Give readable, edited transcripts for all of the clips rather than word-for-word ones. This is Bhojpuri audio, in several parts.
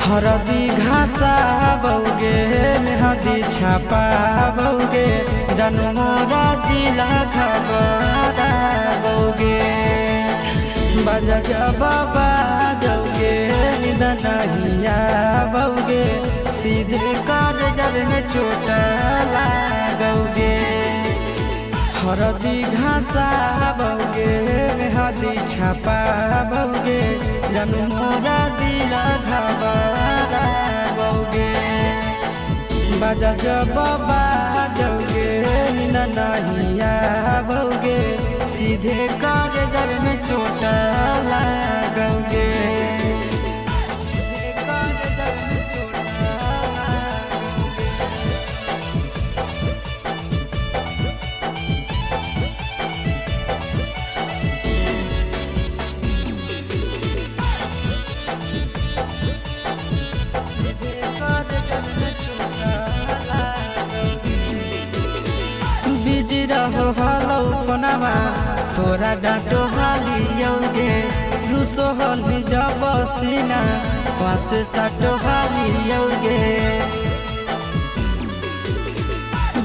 हरदी घासा बौगे मेहदी छापा बौगे जनमोरा जिला खबरा बौगे बजा बाबा जौगे निदनहिया बौगे सीधे कर जब में चोट लागोगे। हरदी घासा बौगे मेहदी छापा बौगे जनमोरा दिला घबरा बौगे बजा बाबा जौगे नहिया बौगे सीधे कर जब में चोट लागोगे। बिजी रहो हलो पनामा तोरा डांटो हालियोगे रूसो हली जब सीना पास साटो हालियोगे।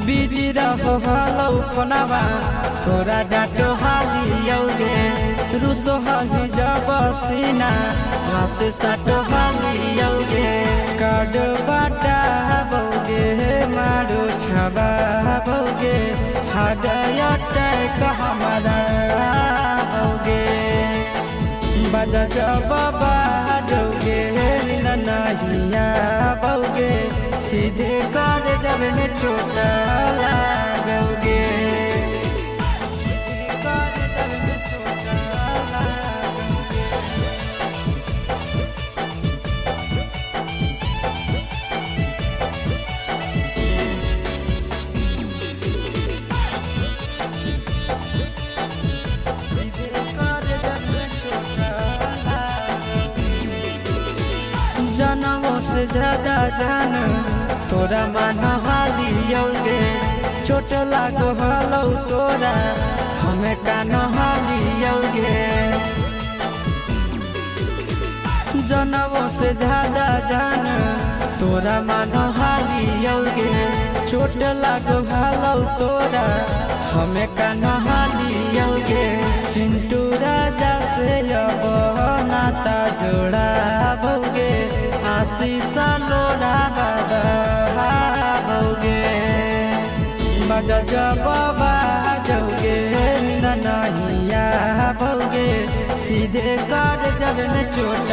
बिजी रहो हलो पनामा तोरा डांटो हालियोगे रूसो हली जब सीना पास साटो हालियोगे। काड बाटा बौगे मारो छबा बौगे हृदय हमारा बौगे बजा बाबा जौगे नहिया बौगे सीधे कर जब में चोट लागोगे। जनमों से ज्यादा जान तोरा मान हालियोगे चोट लागो हलो तोरा हमें कान हालियोगे। जनमों से ज्यादा जान तोरा मान हालियोगे चोट लागो हलो तोरा हमें कान हालियोगे। चिंटू राजा से अब नाता जोड़ा बौगे आशीष लोरा बौगे बजा बाबा जौगे नहिया बौगे सीधे कर जब में चोट